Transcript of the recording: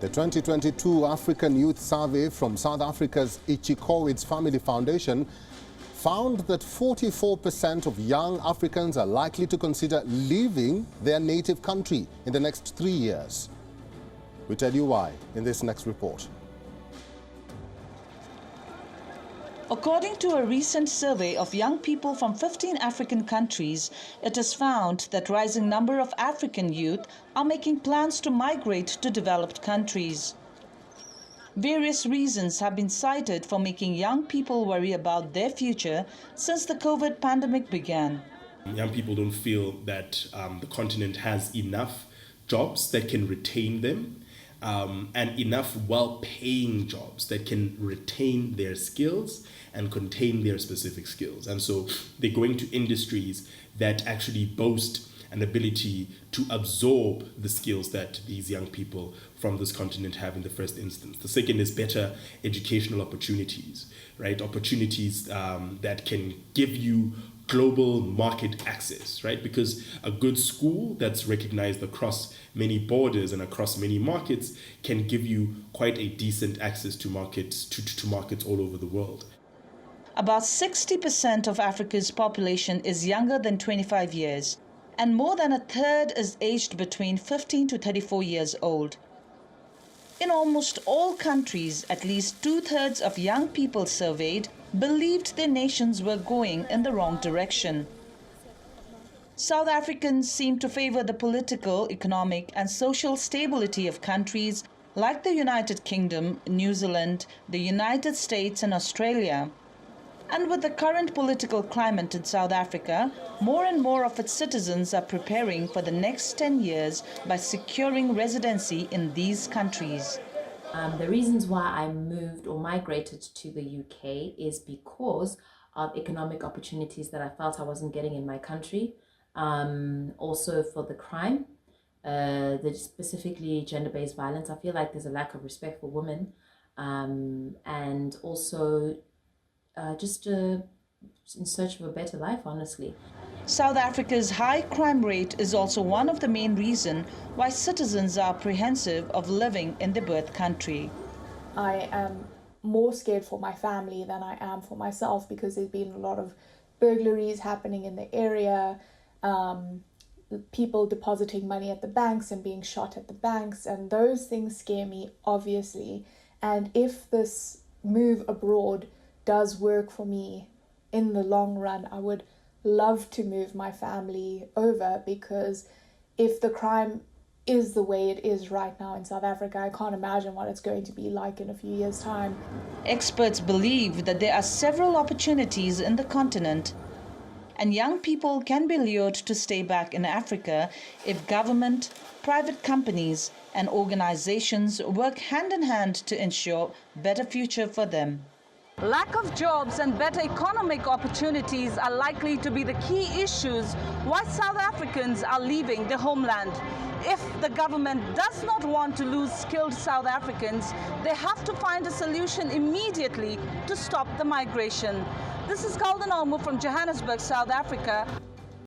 The 2022 African Youth Survey from South Africa's Ichikowitz Family Foundation found that 44% of young Africans are likely to consider leaving their native country in the next 3 years. We tell you why in this next report. According to a recent survey of young people from 15 African countries, it is found that rising number of African youth are making plans to migrate to developed countries. Various reasons have been cited for making young people worry about their future since the COVID pandemic began. Young people don't feel that the continent has enough jobs that can retain them. And enough well-paying jobs that can retain their skills and contain their specific skills. And so they're going to industries that actually boast an ability to absorb the skills that these young people from this continent have in the first instance. The second is better educational opportunities, right? Opportunities that can give you global market access, right? Because a good school that's recognized across many borders and across many markets can give you quite a decent access to markets, to markets all over the world. About 60% of Africa's population is younger than 25 years, and more than a third is aged between 15 to 34 years old. In almost all countries, at least 2/3 of young people surveyed believed their nations were going in the wrong direction. South Africans seem to favor the political, economic and social stability of countries like the United Kingdom, New Zealand, the United States and Australia. And with the current political climate in South Africa, more and more of its citizens are preparing for the next 10 years by securing residency in these countries. The reasons why I moved or migrated to the UK is because of economic opportunities that I felt I wasn't getting in my country. Also for the crime, specifically gender-based violence. I feel like there's a lack of respect for women, and also just in search of a better life, honestly. South Africa's high crime rate is also one of the main reasons why citizens are apprehensive of living in their birth country. I am more scared for my family than I am for myself because there's been a lot of burglaries happening in the area, people depositing money at the banks and being shot at the banks, and those things scare me, obviously. And if this move abroad does work for me in the long run, I would love to move my family over, because if the crime is the way it is right now in South Africa, I can't imagine what it's going to be like in a few years' time. Experts believe that there are several opportunities in the continent, and young people can be lured to stay back in Africa if government, private companies and organizations work hand in hand to ensure a better future for them. Lack of jobs and better economic opportunities are likely to be the key issues why South Africans are leaving the homeland. If the government does not want to lose skilled South Africans, they have to find a solution immediately to stop the migration. This is Kalden Ongmu from Johannesburg, South Africa.